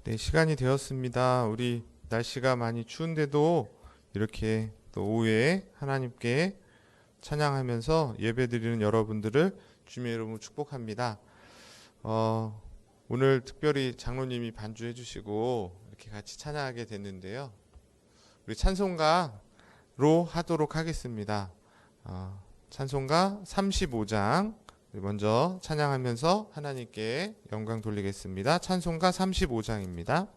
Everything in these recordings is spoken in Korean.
네, 시간이 되었습니다. 우리 날씨가 많이 추운데도 이렇게 또 오후에 하나님께 찬양하면서 예배드리는 여러분들을 주님의 이름으로 축복합니다. 오늘 특별히 장로님이 반주해 주시고 이렇게 같이 찬양하게 됐는데요. 우리 찬송가로 하도록 하겠습니다. 찬송가 35장 먼저 찬양하면서 하나님께 영광 돌리겠습니다. 찬송가 35장입니다.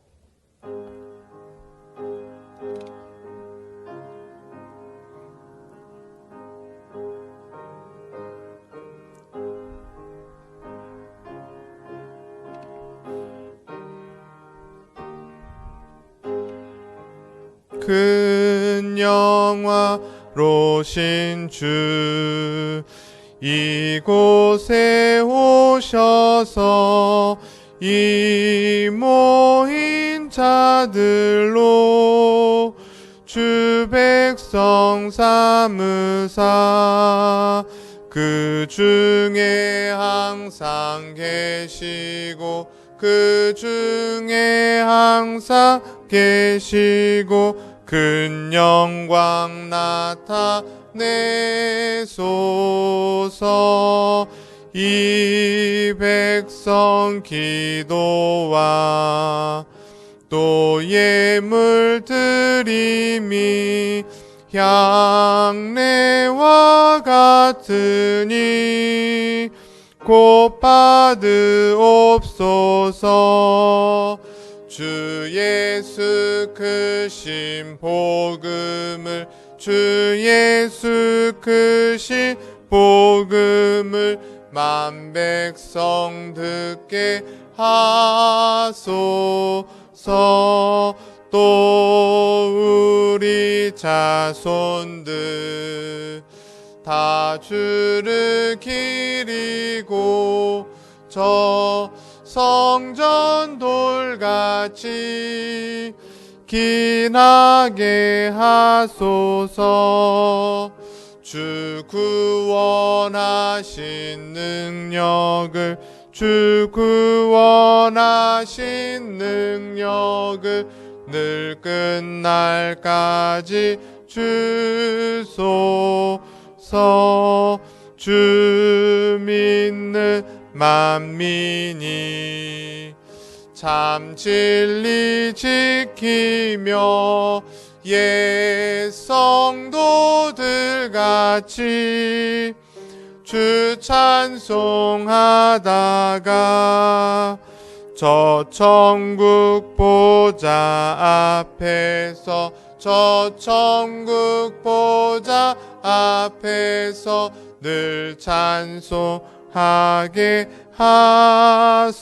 큰 영화로신 주 이곳에 오셔서 이 모인 자들로 주 백성 삼으사 그 중에 항상 계시고 그 중에 항상 계시고 큰 영광 나타내소서. 이 백성 기도와 또 예물 드림이 향내와 같으니 곧 받으옵소서. 주 예수 크신 복음을 주 예수 크신 복음을 만 백성 듣게 하소서. 또 우리 자손들 다 주를 기리고 저 성전 돌같이 기나게 하소서. 주 구원하신 능력을 주 구원하신 능력을 늘 끝날까지 주소서. 주 믿는 만민이 참 진리 지키며 옛 성도들 같이 주 찬송하다가 저 천국 보좌 앞에서 저 천국 보좌 앞에서 늘 찬송하게 하소서.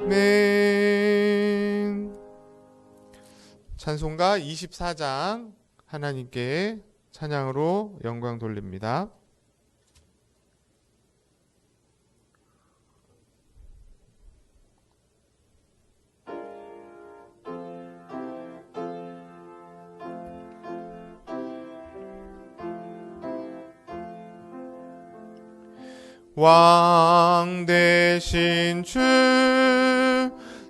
아멘. 찬송가 24장 하나님께 찬양으로 영광 돌립니다. 왕 대신 주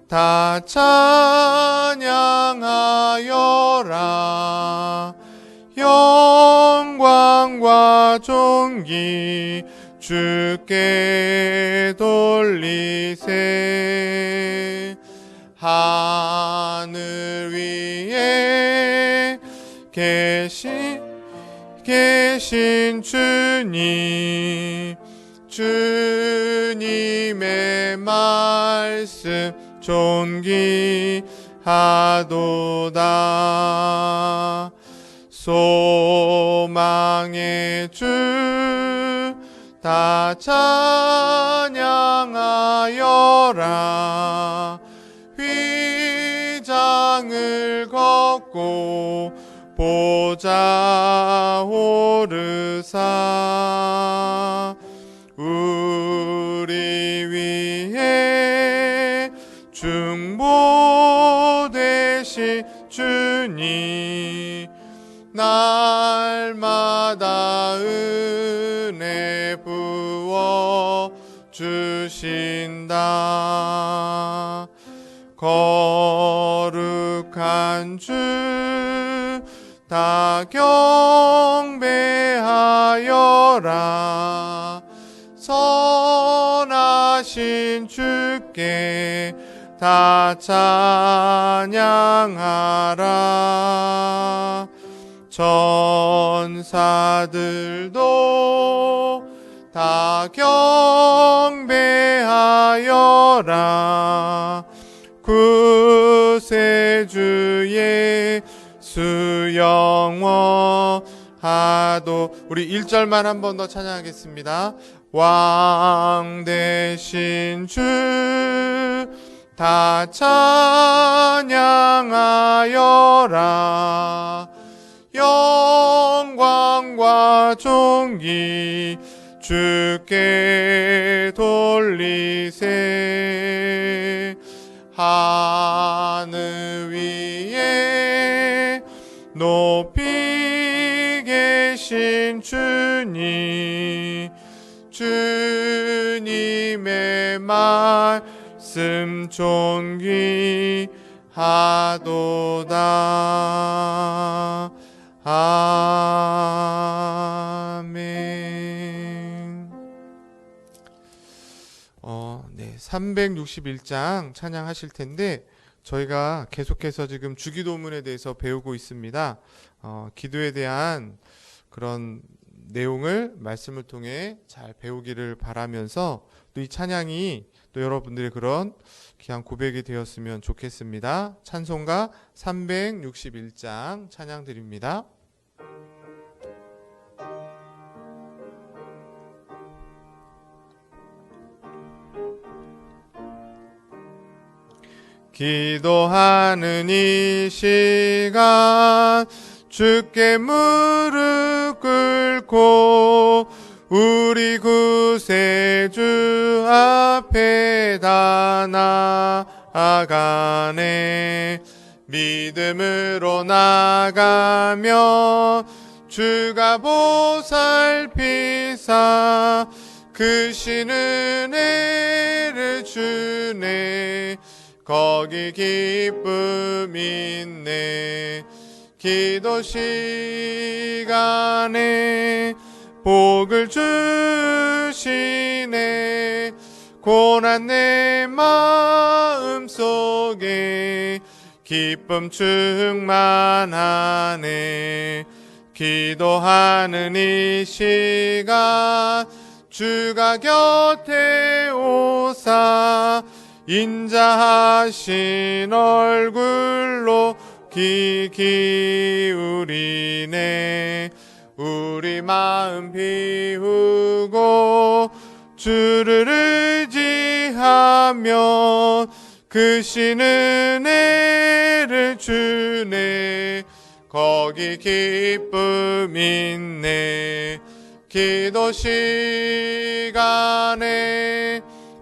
다 찬양하여라. 영광과 존귀 주께 돌리세. 하늘 위에 계신 주님 주님의 말씀 존귀하도다. 소망의 주 다 찬양하여라. 휘장을 걷고 보좌 오르사 우리 위에 중보 되신 주님 날마다 은혜 부어 주신다. 거룩한 주 다 경배하여라. 선하신 주께 다 찬양하라. 천사들도 다 경배하여라. 구세주의 수영원하도. 우리 1절만 한 번 더 찬양하겠습니다. 왕 대신 주 다 찬양하여라. 영광과 존귀 주께 돌리세. 하늘 위에 높이 계신 주님, 주님의 말씀 존귀하도다. 아멘. 361장 찬양하실 텐데, 저희가 계속해서 지금 주기도문에 대해서 배우고 있습니다. 기도에 대한 그런 내용을 말씀을 통해 잘 배우기를 바라면서, 또 이 찬양이 또 여러분들의 그런 귀한 고백이 되었으면 좋겠습니다. 찬송가 361장 찬양 드립니다. 기도하는 이 시간 주께 무릎 꿇고 우리 구세주 앞에 다 나아가네. 믿음으로 나가며 주가 보살피사 크신 은혜를 주네. 거기 기쁨 있네. 기도 시간에 복을 주시네. 고난 내 마음 속에 기쁨 충만하네. 기도하는 이 시간 주가 곁에 오사 인자하신 얼굴로 귀 기울이네. 우리 마음 비우고 주를 의지하며 크신 은혜를 주네. 거기 기쁨 있네. 기도 시간에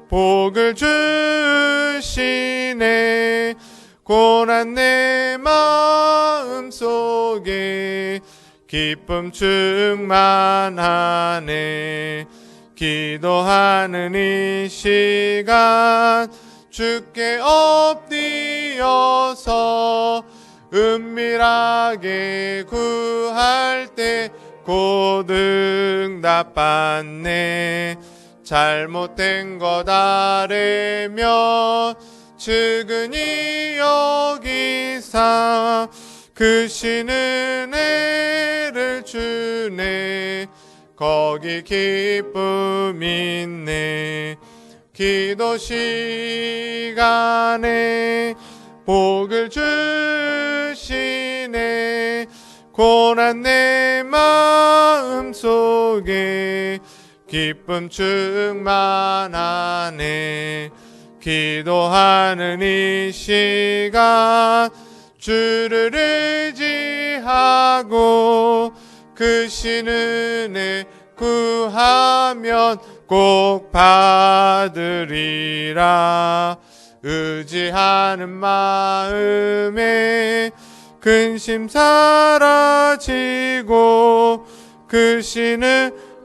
복을 주시네. 고난 내 마음 속에 기쁨 충만하네. 기도하는 이 시간 주께 엎드려서 은밀하게 구할 때 곧 응답받네. 잘못된 것 아뢰며 측은히 여기사 크신 은혜를 주네. 거기 기쁨 있네. 기도 시간에 복을 주시네. 고난 내 마음 속에 기쁨 충만하네. 기도하는 이 시간 주를 의지하고 크신 은혜 구하면 꼭 받으리라. 의지하는 마음에 근심 사라지고 크신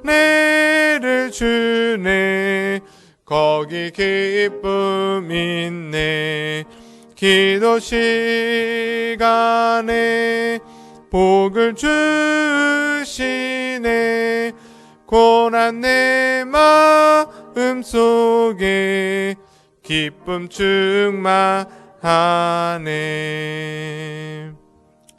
은혜를 주네. 거기 기쁨 있네. 기도 시간에 복을 주시네. 고난 내 마음 속에 기쁨 충만하네.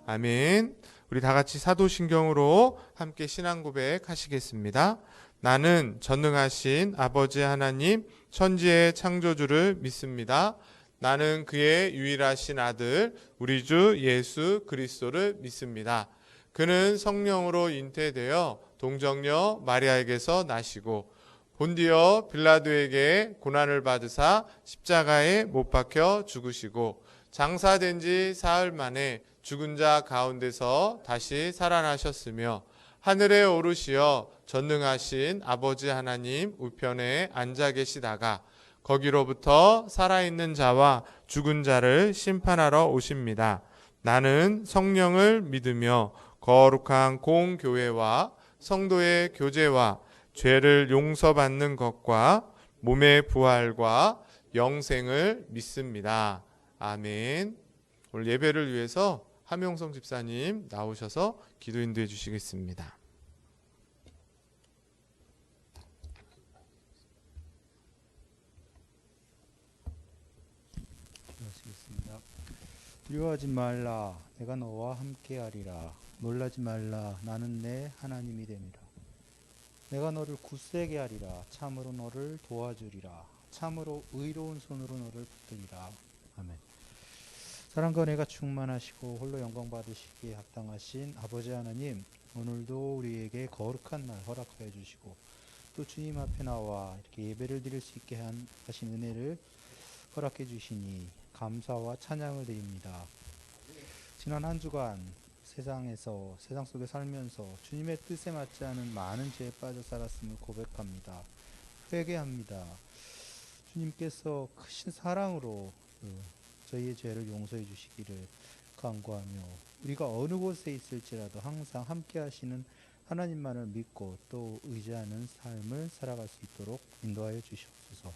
아멘. 우리 다 같이 사도신경으로 함께 신앙 고백하시겠습니다. 나는 전능하신 아버지 하나님 천지의 창조주를 믿습니다. 나는 그의 유일하신 아들 우리 주 예수 그리스도를 믿습니다. 그는 성령으로 잉태되어 동정녀 마리아에게서 나시고 본디오 빌라도에게 고난을 받으사 십자가에 못 박혀 죽으시고 장사된 지 사흘 만에 죽은 자 가운데서 다시 살아나셨으며 하늘에 오르시어 전능하신 아버지 하나님 우편에 앉아 계시다가 거기로부터 살아있는 자와 죽은 자를 심판하러 오십니다. 나는 성령을 믿으며 거룩한 공교회와 성도의 교제와 죄를 용서받는 것과 몸의 부활과 영생을 믿습니다. 아멘. 오늘 예배를 위해서 함용성 집사님 나오셔서 기도 인도해 주시겠습니다. 기도하시겠습니다. 두려워하지 말라, 내가 너와 함께하리라. 놀라지 말라, 나는 내 하나님이 됨이라. 내가 너를 굳세게 하리라. 참으로 너를 도와주리라. 참으로 의로운 손으로 너를 붙들리라. 아멘. 사랑과 은혜가 충만하시고 홀로 영광 받으시기에 합당하신 아버지 하나님, 오늘도 우리에게 거룩한 날 허락하여 주시고 또 주님 앞에 나와 이렇게 예배를 드릴 수 있게 하신 은혜를 허락해 주시니 감사와 찬양을 드립니다. 지난 한 주간 세상 속에 살면서 주님의 뜻에 맞지 않은 많은 죄에 빠져 살았음을 고백합니다. 회개합니다. 주님께서 크신 사랑으로 저희의 죄를 용서해 주시기를 간구하며 우리가 어느 곳에 있을지라도 항상 함께 하시는 하나님만을 믿고 또 의지하는 삶을 살아갈 수 있도록 인도하여 주시옵소서.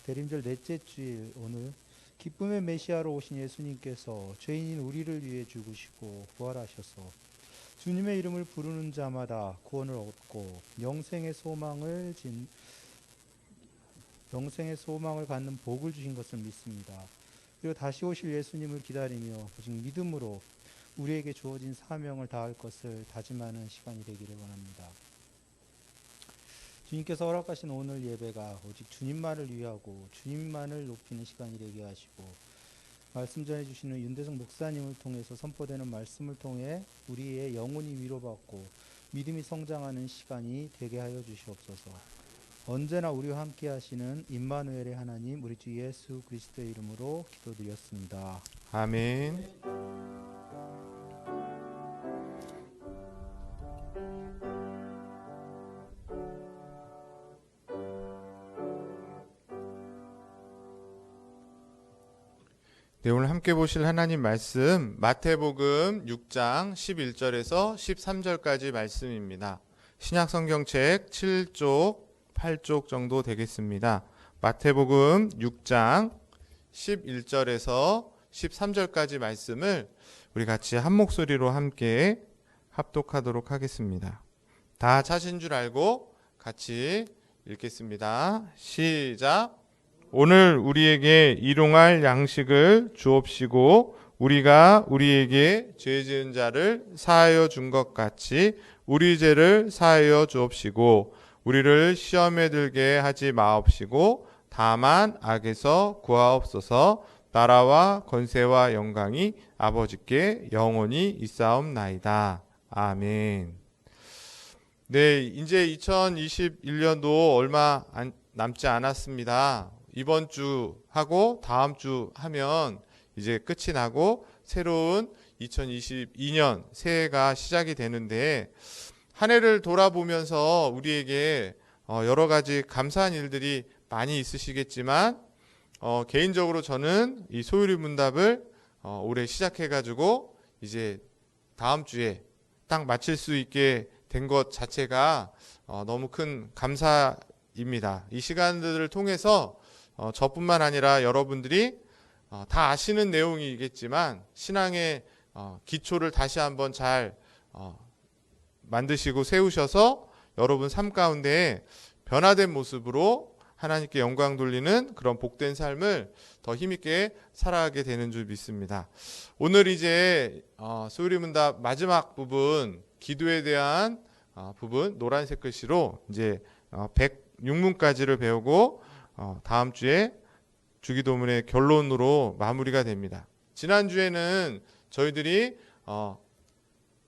대림절 넷째 주일 오늘 기쁨의 메시아로 오신 예수님께서 죄인인 우리를 위해 죽으시고 부활하셔서 주님의 이름을 부르는 자마다 구원을 얻고 영생의 소망을 갖는 복을 주신 것을 믿습니다. 그리고 다시 오실 예수님을 기다리며 오직 믿음으로 우리에게 주어진 사명을 다할 것을 다짐하는 시간이 되기를 원합니다. 주님께서 허락하신 오늘 예배가 오직 주님만을 위하고 주님만을 높이는 시간이 되게 하시고 말씀 전해주시는 윤대성 목사님을 통해서 선포되는 말씀을 통해 우리의 영혼이 위로받고 믿음이 성장하는 시간이 되게 하여 주시옵소서. 언제나 우리와 함께 하시는 임마누엘의 하나님 우리 주 예수 그리스도의 이름으로 기도드렸습니다. 아멘. 네, 오늘 함께 보실 하나님 말씀 마태복음 6장 11절에서 13절까지 말씀입니다. 신약성경책 7쪽 8쪽 정도 되겠습니다. 마태복음 6장 11절에서 13절까지 말씀을 우리 같이 한 목소리로 함께 합독하도록 하겠습니다. 다 찾은 줄 알고 같이 읽겠습니다. 시작. 오늘 우리에게 일용할 양식을 주옵시고 우리가 우리에게 죄 지은 자를 사하여 준 것 같이 우리 죄를 사하여 주옵시고 우리를 시험에 들게 하지 마옵시고 다만 악에서 구하옵소서. 나라와 권세와 영광이 아버지께 영원히 있사옵나이다. 아멘. 네, 이제 2021년도 얼마 남지 않았습니다. 이번 주 하고 다음 주 하면 이제 끝이 나고 새로운 2022년 새해가 시작이 되는데 한 해를 돌아보면서 우리에게 여러 가지 감사한 일들이 많이 있으시겠지만 개인적으로 저는 이 소유리 문답을 올해 시작해가지고 이제 다음 주에 딱 마칠 수 있게 된 것 자체가 너무 큰 감사인 시간들입니다. 이 시간들을 통해서 저뿐만 아니라 여러분들이 다 아시는 내용이겠지만 신앙의 기초를 다시 한번 잘 만드시고 세우셔서 여러분 삶 가운데 변화된 모습으로 하나님께 영광 돌리는 그런 복된 삶을 더 힘있게 살아가게 되는 줄 믿습니다. 오늘 이제 소유리문답 마지막 부분, 기도에 대한 부분 노란색 글씨로 이제 106문까지를 배우고 다음 주에 주기도문의 결론으로 마무리가 됩니다. 지난주에는 저희들이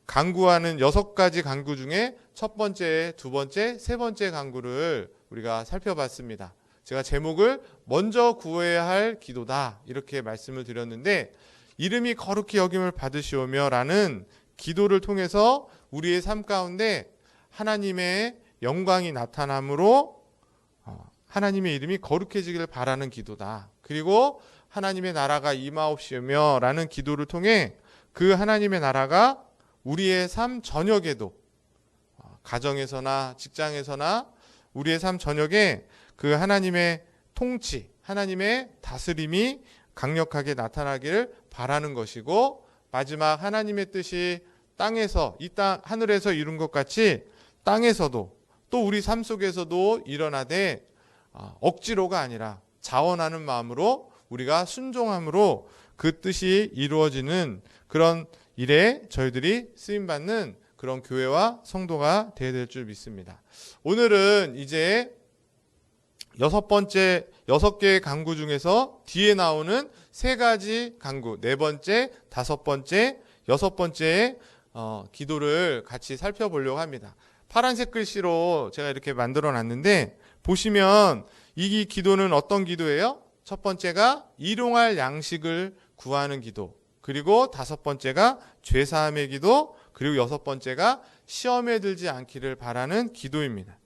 강구하는 6가지 강구 중에 첫 번째, 두 번째, 세 번째 강구를 우리가 살펴봤습니다. 제가 제목을 먼저 구해야 할 기도다 이렇게 말씀을 드렸는데, 이름이 거룩히 여김을 받으시오며 라는 기도를 통해서 우리의 삶 가운데 하나님의 영광이 나타남으로 하나님의 이름이 거룩해지기를 바라는 기도다. 그리고 하나님의 나라가 임하옵시며 라는 기도를 통해 그 하나님의 나라가 우리의 삶 전역에도, 가정에서나 직장에서나 우리의 삶 전역에 그 하나님의 통치, 하나님의 다스림이 강력하게 나타나기를 바라는 것이고, 마지막 하나님의 뜻이 땅에서, 이 땅 하늘에서 이룬 것 같이 땅에서도 또 우리 삶 속에서도 일어나되 억지로가 아니라 자원하는 마음으로 우리가 순종함으로 그 뜻이 이루어지는 그런 일에 저희들이 쓰임받는 그런 교회와 성도가 되어야 될 줄 믿습니다. 오늘은 이제 6개의 강구 중에서 뒤에 나오는 3가지 강구, 4번째, 5번째, 6번째의 기도를 같이 살펴보려고 합니다. 파란색 글씨로 제가 이렇게 만들어 놨는데, 보시면 이 기도는 어떤 기도예요? 첫 번째가 일용할 양식을 구하는 기도, 그리고 5번째가 죄사함의 기도, 그리고 6번째가 시험에 들지 않기를 바라는 기도입니다.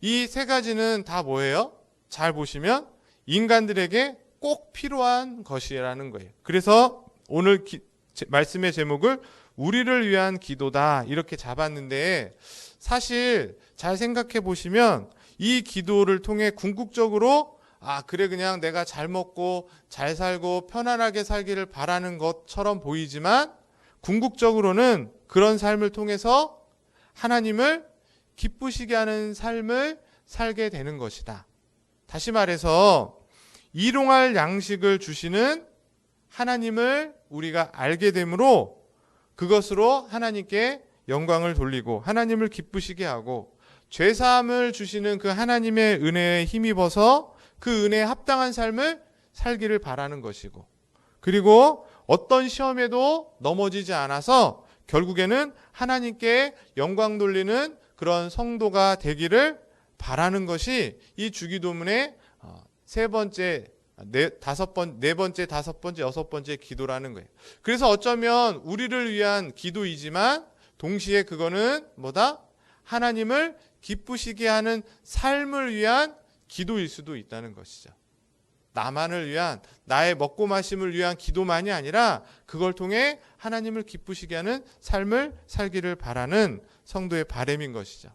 이 3가지는 다 뭐예요? 잘 보시면 인간들에게 꼭 필요한 것이라는 거예요. 그래서 오늘 말씀의 제목을 우리를 위한 기도다 이렇게 잡았는데, 사실 잘 생각해 보시면 이 기도를 통해 궁극적으로 그래 그냥 내가 잘 먹고 잘 살고 편안하게 살기를 바라는 것처럼 보이지만, 궁극적으로는 그런 삶을 통해서 하나님을 기쁘시게 하는 삶을 살게 되는 것이다. 다시 말해서 일용할 양식을 주시는 하나님을 우리가 알게 되므로 그것으로 하나님께 영광을 돌리고 하나님을 기쁘시게 하고, 죄사함을 주시는 그 하나님의 은혜에 힘입어서 그 은혜에 합당한 삶을 살기를 바라는 것이고, 그리고 어떤 시험에도 넘어지지 않아서 결국에는 하나님께 영광 돌리는 그런 성도가 되기를 바라는 것이 이 주기도문의 3번째, 4번째, 5번째, 6번째 기도라는 거예요. 그래서 어쩌면 우리를 위한 기도이지만 동시에 그거는 뭐다? 하나님을 기쁘시게 하는 삶을 위한 기도일 수도 있다는 것이죠. 나만을 위한, 나의 먹고 마심을 위한 기도만이 아니라 그걸 통해 하나님을 기쁘시게 하는 삶을 살기를 바라는 성도의 바람인 것이죠.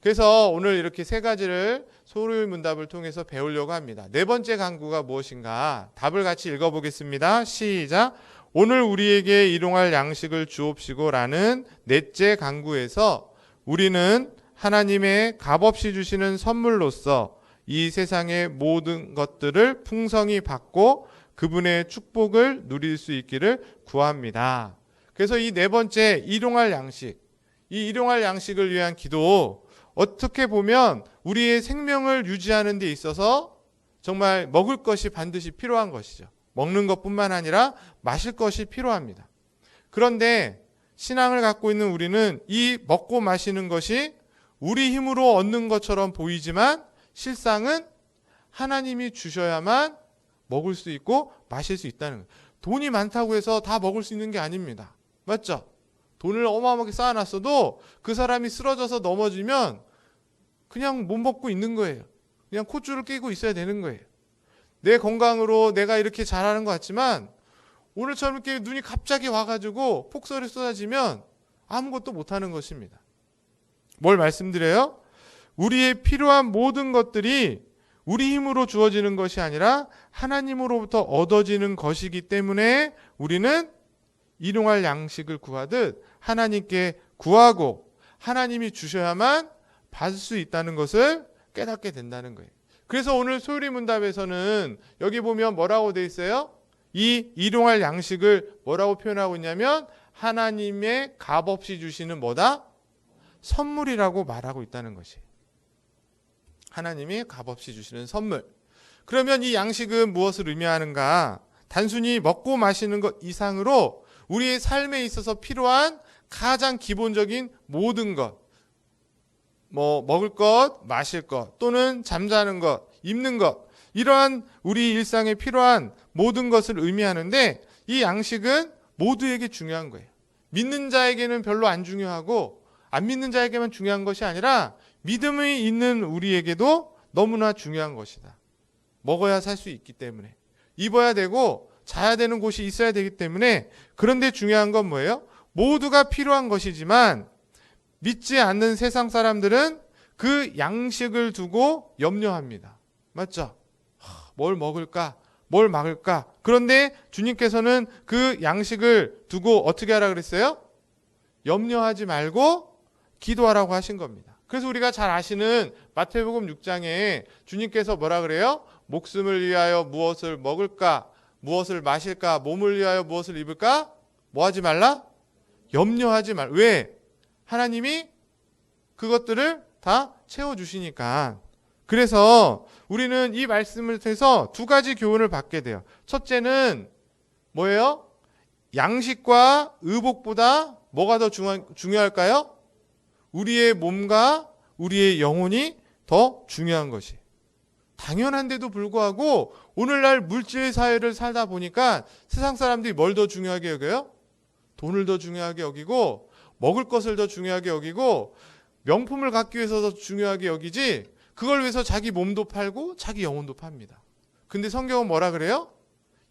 그래서 오늘 이렇게 3가지를 소유의 문답을 통해서 배우려고 합니다. 4번째 강구가 무엇인가? 답을 같이 읽어보겠습니다. 시작. 오늘 우리에게 일용할 양식을 주옵시고 라는 4째 강구에서 우리는 하나님의 값없이 주시는 선물로서 이 세상의 모든 것들을 풍성히 받고 그분의 축복을 누릴 수 있기를 구합니다. 그래서 이 4번째 일용할 양식, 이 일용할 양식을 위한 기도, 어떻게 보면 우리의 생명을 유지하는 데 있어서 정말 먹을 것이 반드시 필요한 것이죠. 먹는 것뿐만 아니라 마실 것이 필요합니다. 그런데 신앙을 갖고 있는 우리는 이 먹고 마시는 것이 우리 힘으로 얻는 것처럼 보이지만 실상은 하나님이 주셔야만 먹을 수 있고 마실 수 있다는 거예요. 돈이 많다고 해서 다 먹을 수 있는 게 아닙니다. 맞죠? 돈을 어마어마하게 쌓아놨어도 그 사람이 쓰러져서 넘어지면 그냥 못 먹고 있는 거예요. 그냥 콧줄을 끼고 있어야 되는 거예요. 내 건강으로 내가 이렇게 잘하는 것 같지만 오늘처럼 이렇게 눈이 갑자기 와가지고 폭설이 쏟아지면 아무것도 못하는 것입니다. 뭘 말씀드려요? 우리의 필요한 모든 것들이 우리 힘으로 주어지는 것이 아니라 하나님으로부터 얻어지는 것이기 때문에 우리는 일용할 양식을 구하듯 하나님께 구하고 하나님이 주셔야만 받을 수 있다는 것을 깨닫게 된다는 거예요. 그래서 오늘 소율이 문답에서는 여기 보면 뭐라고 돼 있어요? 이 일용할 양식을 뭐라고 표현하고 있냐면 하나님의 값없이 주시는 뭐다? 선물이라고 말하고 있다는 것이. 하나님이 값없이 주시는 선물. 그러면 이 양식은 무엇을 의미하는가? 단순히 먹고 마시는 것 이상으로 우리의 삶에 있어서 필요한 가장 기본적인 모든 것, 먹을 것, 마실 것, 또는 잠자는 것, 입는 것, 이러한 우리 일상에 필요한 모든 것을 의미하는데 이 양식은 모두에게 중요한 거예요. 믿는 자에게는 별로 안 중요하고 안 믿는 자에게만 중요한 것이 아니라 믿음이 있는 우리에게도 너무나 중요한 것이다. 먹어야 살 수 있기 때문에, 입어야 되고 자야 되는 곳이 있어야 되기 때문에. 그런데 중요한 건 뭐예요? 모두가 필요한 것이지만 믿지 않는 세상 사람들은 그 양식을 두고 염려합니다. 맞죠? 뭘 먹을까? 뭘 막을까? 그런데 주님께서는 그 양식을 두고 어떻게 하라 그랬어요? 염려하지 말고 기도하라고 하신 겁니다. 그래서 우리가 잘 아시는 마태복음 6장에 주님께서 뭐라 그래요? 목숨을 위하여 무엇을 먹을까? 무엇을 마실까? 몸을 위하여 무엇을 입을까? 뭐 하지 말라? 염려하지 말. 왜? 하나님이 그것들을 다 채워주시니까. 그래서 우리는 이 말씀을 통해서 두 가지 교훈을 받게 돼요. 첫째는 뭐예요? 양식과 의복보다 뭐가 더 중요할까요? 우리의 몸과 우리의 영혼이 더 중요한 것이. 당연한데도 불구하고 오늘날 물질 사회를 살다 보니까 세상 사람들이 뭘 더 중요하게 여겨요? 돈을 더 중요하게 여기고 먹을 것을 더 중요하게 여기고 명품을 갖기 위해서 더 중요하게 여기지 그걸 위해서 자기 몸도 팔고 자기 영혼도 팝니다. 근데 성경은 뭐라 그래요?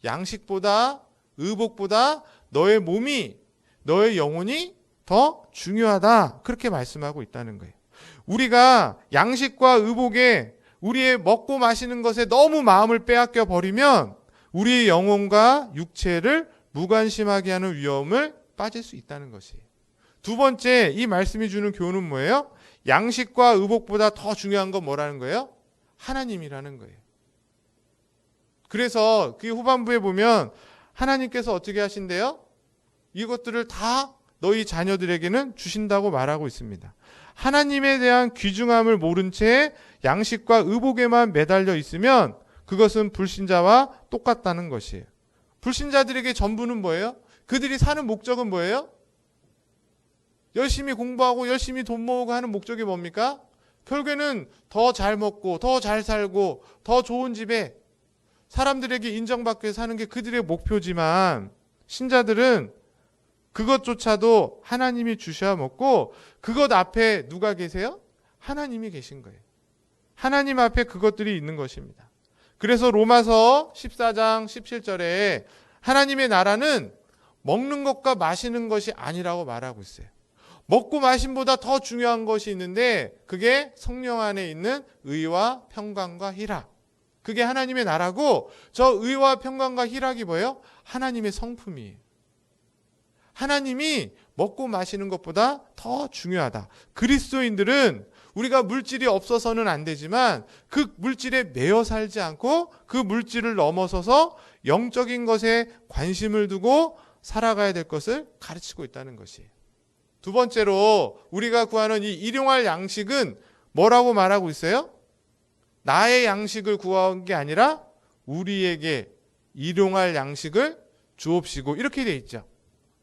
양식보다 의복보다 너의 몸이 너의 영혼이 더 중요하다. 그렇게 말씀하고 있다는 거예요. 우리가 양식과 의복에 우리의 먹고 마시는 것에 너무 마음을 빼앗겨 버리면 우리의 영혼과 육체를 무관심하게 하는 위험을 빠질 수 있다는 것이에요. 두 번째, 이 말씀이 주는 교훈은 뭐예요? 양식과 의복보다 더 중요한 건 뭐라는 거예요? 하나님이라는 거예요. 그래서 그 후반부에 보면 하나님께서 어떻게 하신대요? 이것들을 다 너희 자녀들에게는 주신다고 말하고 있습니다. 하나님에 대한 귀중함을 모른 채 양식과 의복에만 매달려 있으면 그것은 불신자와 똑같다는 것이에요. 불신자들에게 전부는 뭐예요? 그들이 사는 목적은 뭐예요? 열심히 공부하고 열심히 돈 모으고 하는 목적이 뭡니까? 결국에는 더 잘 먹고 더 잘 살고 더 좋은 집에 사람들에게 인정받고 사는 게 그들의 목표지만 신자들은 그것조차도 하나님이 주셔야 먹고 그것 앞에 누가 계세요? 하나님이 계신 거예요. 하나님 앞에 그것들이 있는 것입니다. 그래서 로마서 14장 17절에 하나님의 나라는 먹는 것과 마시는 것이 아니라고 말하고 있어요. 먹고 마심보다 더 중요한 것이 있는데 그게 성령 안에 있는 의와 평강과 희락. 그게 하나님의 나라고 저 의와 평강과 희락이 뭐예요? 하나님의 성품이에요. 하나님이 먹고 마시는 것보다 더 중요하다. 그리스도인들은 우리가 물질이 없어서는 안 되지만 그 물질에 매여 살지 않고 그 물질을 넘어서서 영적인 것에 관심을 두고 살아가야 될 것을 가르치고 있다는 것이에요. 두 번째로 우리가 구하는 이 일용할 양식은 뭐라고 말하고 있어요? 나의 양식을 구한 게 아니라 우리에게 일용할 양식을 주옵시고 이렇게 돼 있죠.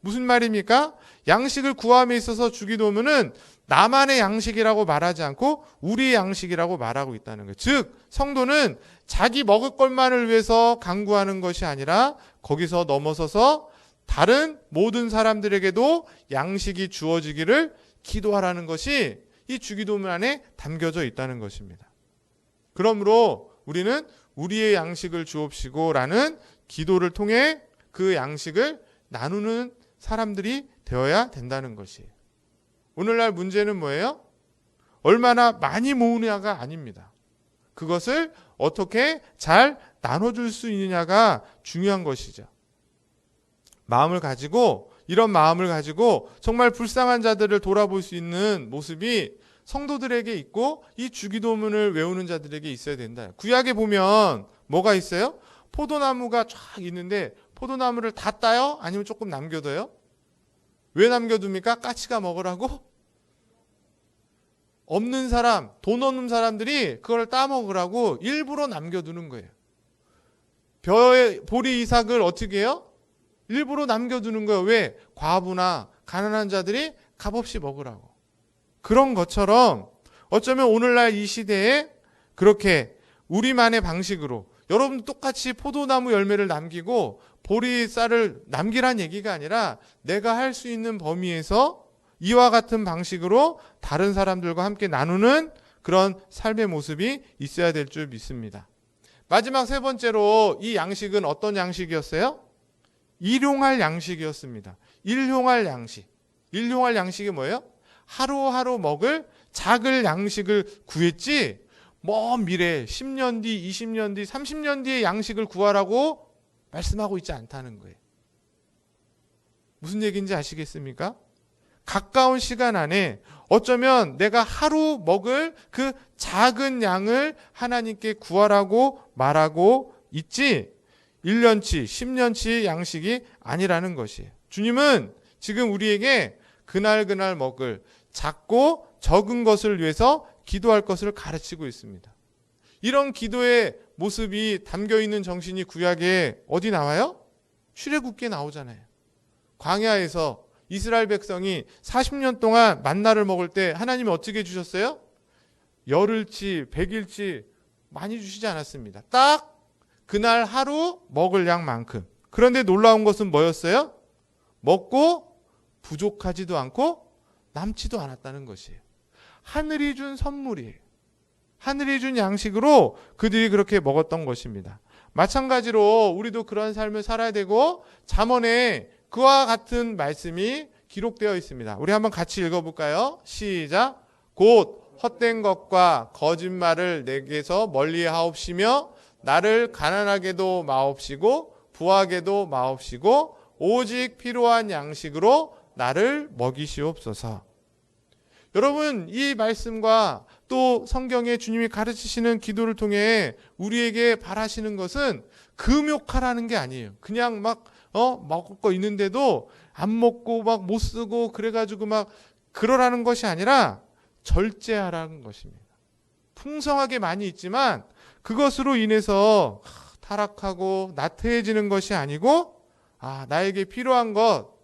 무슨 말입니까? 양식을 구함에 있어서 주기도문은 나만의 양식이라고 말하지 않고 우리의 양식이라고 말하고 있다는 거예요. 즉 성도는 자기 먹을 것만을 위해서 간구하는 것이 아니라 거기서 넘어서서 다른 모든 사람들에게도 양식이 주어지기를 기도하라는 것이 이 주기도문 안에 담겨져 있다는 것입니다. 그러므로 우리는 우리의 양식을 주옵시고라는 기도를 통해 그 양식을 나누는 사람들이 되어야 된다는 것이에요. 오늘날 문제는 뭐예요? 얼마나 많이 모으느냐가 아닙니다. 그것을 어떻게 잘 나눠줄 수 있느냐가 중요한 것이죠. 이런 마음을 가지고 정말 불쌍한 자들을 돌아볼 수 있는 모습이 성도들에게 있고 이 주기도문을 외우는 자들에게 있어야 된다. 구약에 보면 뭐가 있어요? 포도나무가 쫙 있는데 포도나무를 다 따요? 아니면 조금 남겨둬요? 왜 남겨둡니까? 까치가 먹으라고? 없는 사람, 돈 없는 사람들이 그걸 따먹으라고 일부러 남겨두는 거예요. 보리 이삭을 어떻게 해요? 일부러 남겨두는 거예요. 왜? 과부나 가난한 자들이 값없이 먹으라고. 그런 것처럼 어쩌면 오늘날 이 시대에 그렇게 우리만의 방식으로 여러분도 똑같이 포도나무 열매를 남기고 보리쌀을 남기란 얘기가 아니라 내가 할 수 있는 범위에서 이와 같은 방식으로 다른 사람들과 함께 나누는 그런 삶의 모습이 있어야 될 줄 믿습니다. 마지막 세 번째로 이 양식은 어떤 양식이었어요? 일용할 양식이었습니다. 일용할 양식. 일용할 양식이 뭐예요? 하루하루 먹을 작을 양식을 구했지 먼 미래 10년 뒤, 20년 뒤, 30년 뒤의 양식을 구하라고 말씀하고 있지 않다는 거예요. 무슨 얘기인지 아시겠습니까? 가까운 시간 안에 어쩌면 내가 하루 먹을 그 작은 양을 하나님께 구하라고 말하고 있지 1년치, 10년치 양식이 아니라는 것이에요. 주님은 지금 우리에게 그날 먹을 작고 적은 것을 위해서 기도할 것을 가르치고 있습니다. 이런 기도의 모습이 담겨있는 정신이 구약에 어디 나와요? 출애굽기에 나오잖아요. 광야에서 이스라엘 백성이 40년 동안 만나를 먹을 때 하나님이 어떻게 주셨어요? 열흘치, 100일치 많이 주시지 않았습니다. 딱 그날 하루 먹을 양만큼. 그런데 놀라운 것은 뭐였어요? 먹고 부족하지도 않고 남지도 않았다는 것이에요. 하늘이 준 선물이에요. 하늘이 준 양식으로 그들이 그렇게 먹었던 것입니다. 마찬가지로 우리도 그런 삶을 살아야 되고 잠언에 그와 같은 말씀이 기록되어 있습니다. 우리 한번 같이 읽어볼까요? 시작. 곧 헛된 것과 거짓말을 내게서 멀리 하옵시며 나를 가난하게도 마옵시고 부하게도 마옵시고 오직 필요한 양식으로 나를 먹이시옵소서. 여러분, 이 말씀과 또 성경에 주님이 가르치시는 기도를 통해 우리에게 바라시는 것은 금욕하라는 게 아니에요. 그냥 먹을 거 있는데도 안 먹고 막 못 쓰고 그래가지고 막 그러라는 것이 아니라 절제하라는 것입니다. 풍성하게 많이 있지만 그것으로 인해서 타락하고 나태해지는 것이 아니고 나에게 필요한 것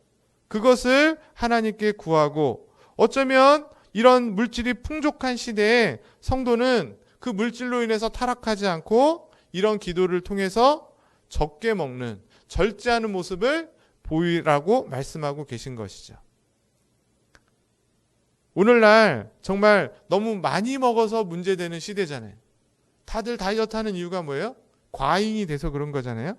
그것을 하나님께 구하고 어쩌면 이런 물질이 풍족한 시대에 성도는 그 물질로 인해서 타락하지 않고 이런 기도를 통해서 적게 먹는 절제하는 모습을 보이라고 말씀하고 계신 것이죠. 오늘날 정말 너무 많이 먹어서 문제되는 시대잖아요. 다들 다이어트 하는 이유가 뭐예요? 과잉이 돼서 그런 거잖아요.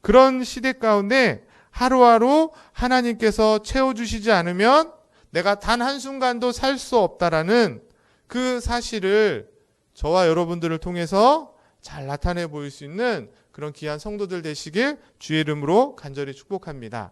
그런 시대 가운데 하루하루 하나님께서 채워주시지 않으면 내가 단 한순간도 살 수 없다라는 그 사실을 저와 여러분들을 통해서 잘 나타내 보일 수 있는 그런 귀한 성도들 되시길 주의 이름으로 간절히 축복합니다.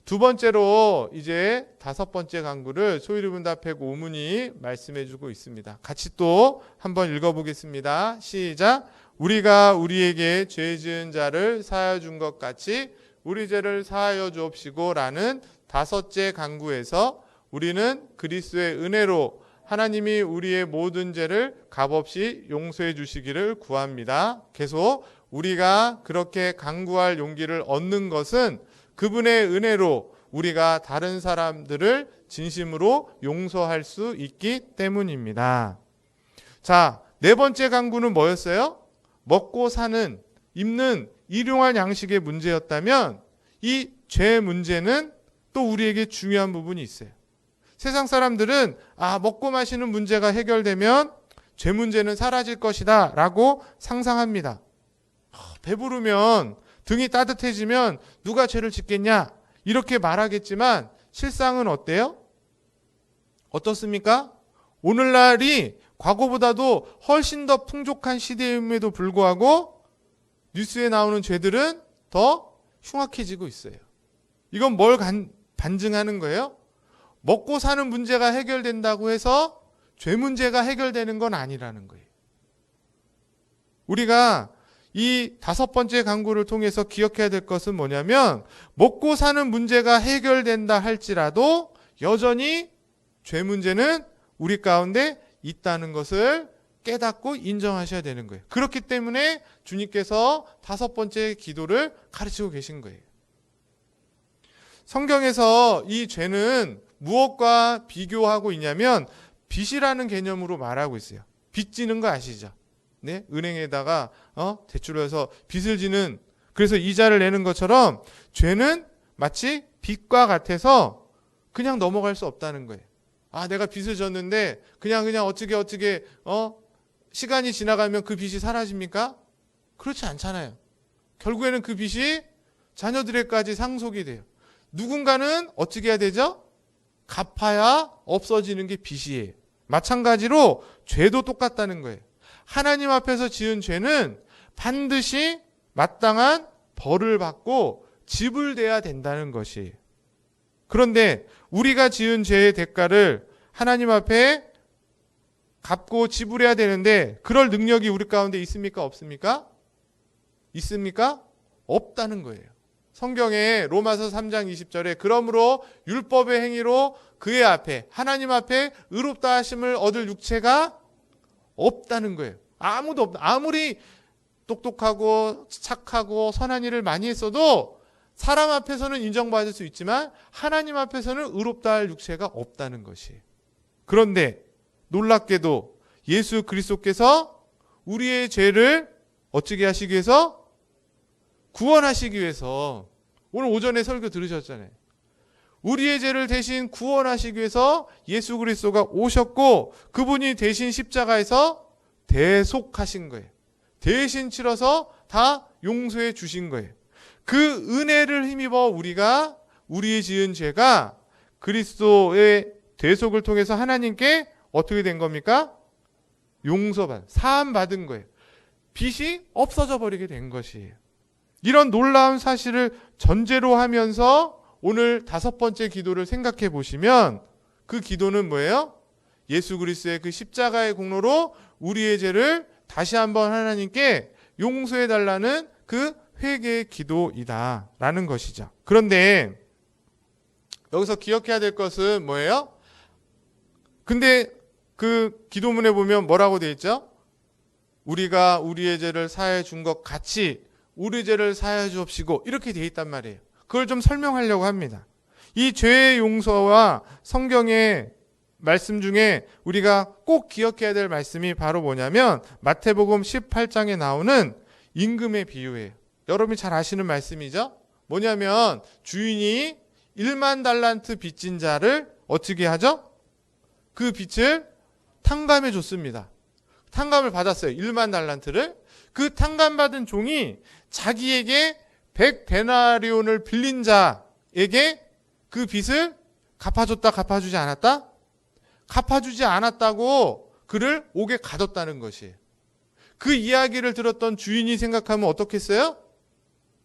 두 번째로 이제 다섯 번째 강구를 소위르분다 105문이 말씀해 주고 있습니다. 같이 또 한번 읽어보겠습니다. 시작. 우리가 우리에게 죄 지은 자를 사하여 준 것 같이 우리 죄를 사하여 주옵시고 라는 다섯째 강구에서 우리는 그리스도의 은혜로 하나님이 우리의 모든 죄를 값없이 용서해 주시기를 구합니다. 계속 우리가 그렇게 강구할 용기를 얻는 것은 그분의 은혜로 우리가 다른 사람들을 진심으로 용서할 수 있기 때문입니다. 자, 네 번째 강구는 뭐였어요? 먹고 사는, 입는 일용할 양식의 문제였다면 이 죄 문제는 또 우리에게 중요한 부분이 있어요. 세상 사람들은 먹고 마시는 문제가 해결되면 죄 문제는 사라질 것이다 라고 상상합니다. 배부르면 등이 따뜻해지면 누가 죄를 짓겠냐 이렇게 말하겠지만 실상은 어때요? 어떻습니까? 오늘날이 과거보다도 훨씬 더 풍족한 시대임에도 불구하고 뉴스에 나오는 죄들은 더 흉악해지고 있어요. 이건 뭘 반증하는 거예요? 먹고 사는 문제가 해결된다고 해서 죄 문제가 해결되는 건 아니라는 거예요. 우리가 이 5번째 강구를 통해서 기억해야 될 것은 뭐냐면 먹고 사는 문제가 해결된다 할지라도 여전히 죄 문제는 우리 가운데 있다는 것을 깨닫고 인정하셔야 되는 거예요. 그렇기 때문에 주님께서 5번째 기도를 가르치고 계신 거예요. 성경에서 이 죄는 무엇과 비교하고 있냐면 빚이라는 개념으로 말하고 있어요. 빚 지는 거 아시죠? 네? 은행에다가 대출을 해서 빚을 지는, 그래서 이자를 내는 것처럼 죄는 마치 빚과 같아서 그냥 넘어갈 수 없다는 거예요. 아, 내가 빚을 졌는데 그냥 어떻게 시간이 지나가면 그 빚이 사라집니까? 그렇지 않잖아요. 결국에는 그 빚이 자녀들에게까지 상속이 돼요. 누군가는 어떻게 해야 되죠? 갚아야 없어지는 게 빚이에요. 마찬가지로 죄도 똑같다는 거예요. 하나님 앞에서 지은 죄는 반드시 마땅한 벌을 받고 지불돼야 된다는 것이에요. 그런데 우리가 지은 죄의 대가를 하나님 앞에 갚고 지불해야 되는데 그럴 능력이 우리 가운데 있습니까? 없습니까? 있습니까? 없다는 거예요. 성경에 로마서 3장 20절에 그러므로 율법의 행위로 그의 앞에 하나님 앞에 의롭다 하심을 얻을 육체가 없다는 거예요. 아무도 없다. 아무리 똑똑하고 착하고 선한 일을 많이 했어도 사람 앞에서는 인정받을 수 있지만 하나님 앞에서는 의롭다 할 육체가 없다는 것이에요. 그런데 놀랍게도 예수 그리스도께서 우리의 죄를 어떻게 하시기 위해서? 구원하시기 위해서. 오늘 오전에 설교 들으셨잖아요. 우리의 죄를 대신 구원하시기 위해서 예수 그리스도가 오셨고 그분이 대신 십자가에서 대속하신 거예요. 대신 치러서 다 용서해 주신 거예요. 그 은혜를 힘입어 우리가 우리의 지은 죄가 그리스도의 대속을 통해서 하나님께 어떻게 된 겁니까? 용서받은, 사함받은 거예요. 빚이 없어져 버리게 된 것이에요. 이런 놀라운 사실을 전제로 하면서 오늘 5번째 기도를 생각해 보시면 그 기도는 뭐예요? 예수 그리스도의 그 십자가의 공로로 우리의 죄를 다시 한번 하나님께 용서해 달라는 그 회개의 기도이다라는 것이죠. 그런데 여기서 기억해야 될 것은 뭐예요? 근데 그 기도문에 보면 뭐라고 되어 있죠? 우리가 우리의 죄를 사하여 준 것 같이 우리 죄를 사하여 주옵시고 이렇게 되어 있단 말이에요. 그걸 좀 설명하려고 합니다. 이 죄의 용서와 성경의 말씀 중에 우리가 꼭 기억해야 될 말씀이 바로 뭐냐면 마태복음 18장에 나오는 임금의 비유예요. 여러분이 잘 아시는 말씀이죠? 뭐냐면 주인이 1만 달란트 빚진 자를 어떻게 하죠? 그 빚을 탕감해 줬습니다. 탕감을 받았어요. 1만 달란트를. 그 탕감받은 종이 자기에게 100데나리온을 빌린 자에게 그 빚을 갚아줬다, 갚아주지 않았다? 갚아주지 않았다고 그를 옥에 가뒀다는 것이에요. 그 이야기를 들었던 주인이 생각하면 어떻겠어요?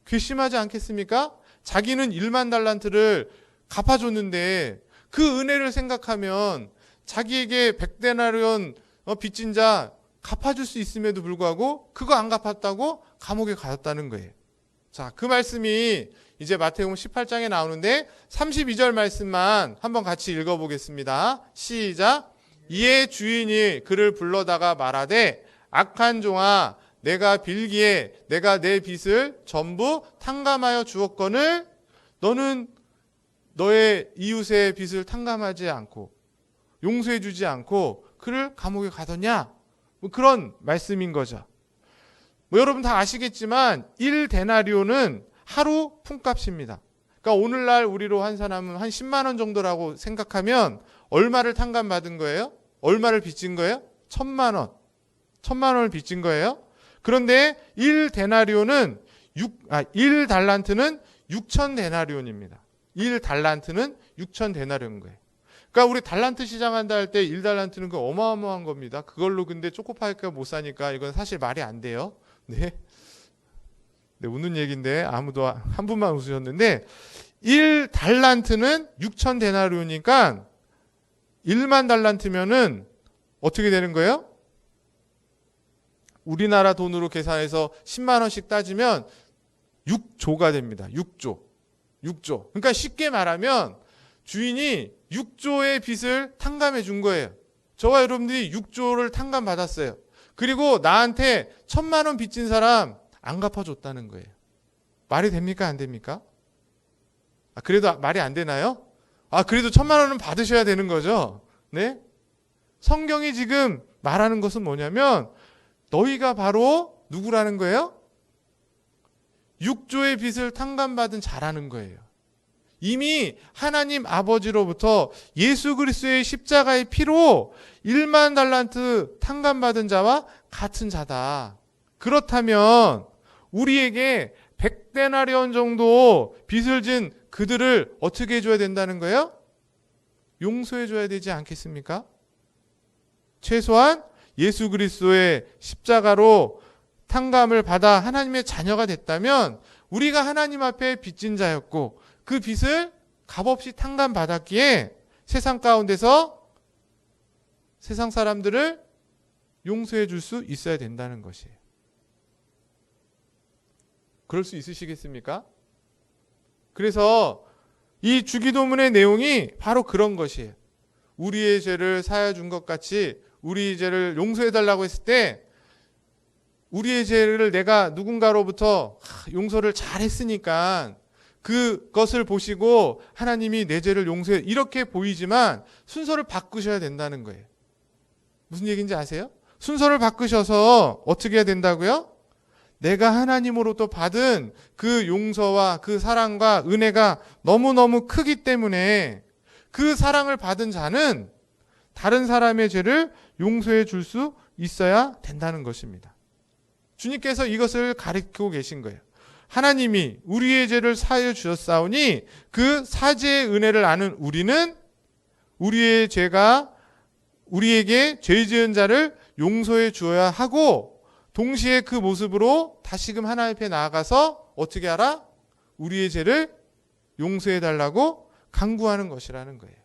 괘씸하지 않겠습니까? 자기는 1만 달란트를 갚아줬는데 그 은혜를 생각하면 자기에게 100데나리온 빚진 자 갚아줄 수 있음에도 불구하고 그거 안 갚았다고 감옥에 가뒀다는 거예요. 자, 그 말씀이 이제 마태복음 18장에 나오는데 32절 말씀만 한번 같이 읽어보겠습니다. 시작. 이에 주인이 그를 불러다가 말하되 악한 종아 내가 빌기에 내가 내 빚을 전부 탕감하여 주었거늘 너는 너의 이웃의 빚을 탕감하지 않고 용서해 주지 않고 그를 감옥에 가뒀냐? 뭐 그런 말씀인 거죠. 뭐 여러분 다 아시겠지만 1데나리온은 하루 품값입니다. 그러니까 오늘날 우리로 한 사람은 한 10만 원 정도라고 생각하면 얼마를 탕감받은 거예요? 얼마를 빚진 거예요? 1,000만 원. 1,000만 원을 빚진 거예요. 그런데 1달란트는 6,000데나리온입니다. 1달란트는 6,000데나리온 거예요. 그러니까 우리 달란트 시장한다 할 때 1달란트는 그 어마어마한 겁니다. 그걸로 근데 초코파이가 못 사니까 이건 사실 말이 안 돼요. 네. 네, 웃는 얘기인데 아무도 한 분만 웃으셨는데 1달란트는 6천 데나리오니까 1만 달란트면은 어떻게 되는 거예요? 우리나라 돈으로 계산해서 10만 원씩 따지면 6조가 됩니다. 6조. 6조. 그러니까 쉽게 말하면 주인이 6조의 빚을 탕감해 준 거예요. 저와 여러분들이 6조를 탕감 받았어요. 그리고 나한테 1,000만 원 빚진 사람 안 갚아줬다는 거예요. 말이 됩니까? 안 됩니까? 그래도 말이 안 되나요? 그래도 1,000만 원은 받으셔야 되는 거죠. 네? 성경이 지금 말하는 것은 뭐냐면 너희가 바로 누구라는 거예요? 6조의 빚을 탕감받은 자라는 거예요. 이미 하나님 아버지로부터 예수 그리스도의 십자가의 피로 1만 달란트 탕감받은 자와 같은 자다. 그렇다면 우리에게 100데나리온 정도 빚을 진 그들을 어떻게 해줘야 된다는 거예요? 용서해줘야 되지 않겠습니까? 최소한 예수 그리스도의 십자가로 탕감을 받아 하나님의 자녀가 됐다면 우리가 하나님 앞에 빚진 자였고 그 빚을 값없이 탕감받았기에 세상 가운데서 세상 사람들을 용서해 줄 수 있어야 된다는 것이에요. 그럴 수 있으시겠습니까? 그래서 이 주기도문의 내용이 바로 그런 것이에요. 우리의 죄를 사하여 준 것 같이 우리의 죄를 용서해 달라고 했을 때 우리의 죄를 내가 누군가로부터 용서를 잘 했으니까 그것을 보시고 하나님이 내 죄를 용서해 이렇게 보이지만 순서를 바꾸셔야 된다는 거예요. 무슨 얘기인지 아세요? 순서를 바꾸셔서 어떻게 해야 된다고요? 내가 하나님으로부터 받은 그 용서와 그 사랑과 은혜가 너무너무 크기 때문에 그 사랑을 받은 자는 다른 사람의 죄를 용서해 줄 수 있어야 된다는 것입니다. 주님께서 이것을 가르치고 계신 거예요. 하나님이 우리의 죄를 사하여 주셨사오니 그 사죄의 은혜를 아는 우리는 우리의 죄가 우리에게 죄 지은 자를 용서해 주어야 하고 동시에 그 모습으로 다시금 하나님 앞에 나아가서 어떻게 하라? 우리의 죄를 용서해 달라고 간구하는 것이라는 거예요.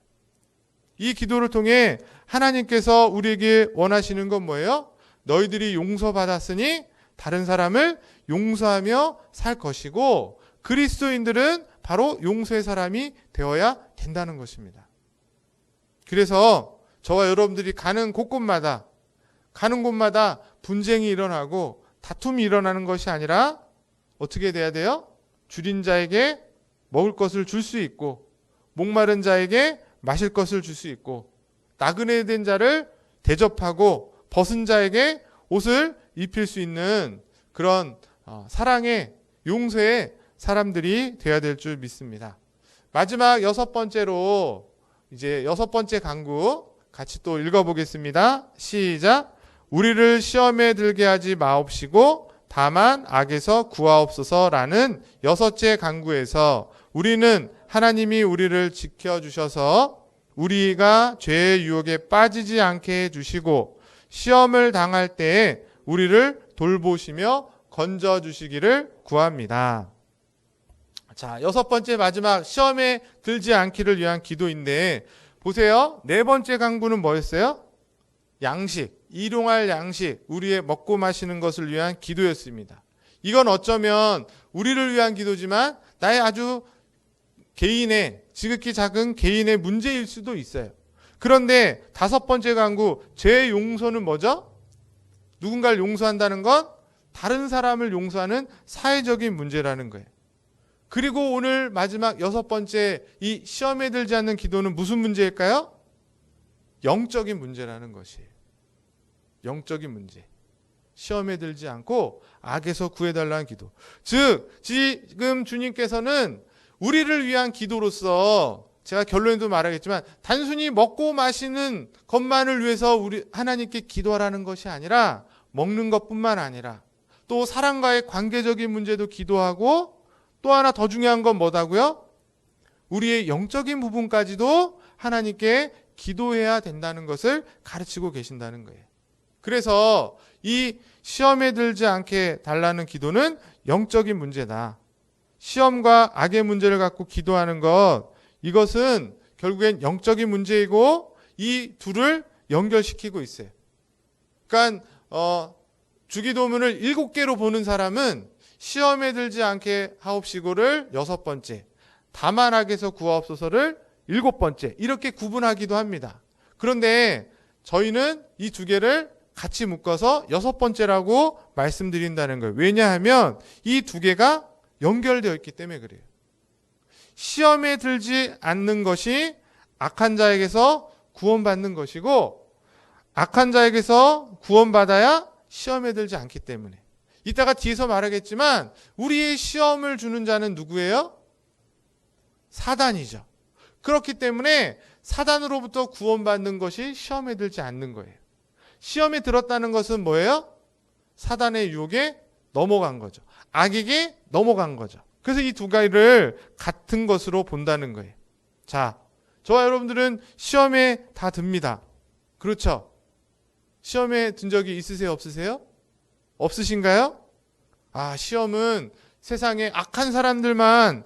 이 기도를 통해 하나님께서 우리에게 원하시는 건 뭐예요? 너희들이 용서받았으니 다른 사람을 용서하며 살 것이고 그리스도인들은 바로 용서의 사람이 되어야 된다는 것입니다. 그래서 저와 여러분들이 가는 곳마다 분쟁이 일어나고 다툼이 일어나는 것이 아니라 어떻게 돼야 돼요? 줄인 자에게 먹을 것을 줄 수 있고 목마른 자에게 마실 것을 줄 수 있고 나그네 된 자를 대접하고 벗은 자에게 옷을 입힐 수 있는 그런 사랑의 용서의 사람들이 되어야 될 줄 믿습니다. 마지막 6번째로 이제 6번째 간구 같이 또 읽어보겠습니다. 시작. 우리를 시험에 들게 하지 마옵시고 다만 악에서 구하옵소서라는 6째 간구에서 우리는 하나님이 우리를 지켜주셔서 우리가 죄의 유혹에 빠지지 않게 해주시고 시험을 당할 때에 우리를 돌보시며 건져주시기를 구합니다. 자, 6번째 마지막 시험에 들지 않기를 위한 기도인데 보세요. 4번째 간구는 뭐였어요? 양식, 일용할 양식, 우리의 먹고 마시는 것을 위한 기도였습니다. 이건 어쩌면 우리를 위한 기도지만 나의 아주 개인의 지극히 작은 개인의 문제일 수도 있어요. 그런데 5번째 간구, 죄 용서는 뭐죠? 누군가를 용서한다는 건 다른 사람을 용서하는 사회적인 문제라는 거예요. 그리고 오늘 마지막 6번째 이 시험에 들지 않는 기도는 무슨 문제일까요? 영적인 문제라는 것이에요. 영적인 문제. 시험에 들지 않고 악에서 구해달라는 기도. 즉 지금 주님께서는 우리를 위한 기도로서 제가 결론에도 말하겠지만 단순히 먹고 마시는 것만을 위해서 우리 하나님께 기도하라는 것이 아니라 먹는 것뿐만 아니라 또 사람과의 관계적인 문제도 기도하고 또 하나 더 중요한 건 뭐다고요? 우리의 영적인 부분까지도 하나님께 기도해야 된다는 것을 가르치고 계신다는 거예요. 그래서 이 시험에 들지 않게 달라는 기도는 영적인 문제다. 시험과 악의 문제를 갖고 기도하는 것, 이것은 결국엔 영적인 문제이고 이 둘을 연결시키고 있어요. 그러니까 주기도문을 7개로 보는 사람은 시험에 들지 않게 하옵시고를 6번째, 다만 악에서 구하옵소서를 7번째, 이렇게 구분하기도 합니다. 그런데 저희는 이 두 개를 같이 묶어서 6번째라고 말씀드린다는 거예요. 왜냐하면 이 두 개가 연결되어 있기 때문에 그래요. 시험에 들지 않는 것이 악한 자에게서 구원받는 것이고, 악한 자에게서 구원받아야 시험에 들지 않기 때문에. 이따가 뒤에서 말하겠지만 우리의 시험을 주는 자는 누구예요? 사단이죠. 그렇기 때문에 사단으로부터 구원받는 것이 시험에 들지 않는 거예요. 시험에 들었다는 것은 뭐예요? 사단의 유혹에 넘어간 거죠. 악에게 넘어간 거죠. 그래서 이 두 가지를 같은 것으로 본다는 거예요. 자, 저와 여러분들은 시험에 다 듭니다. 그렇죠? 시험에 든 적이 있으세요? 없으세요? 없으신가요? 시험은 세상에 악한 사람들만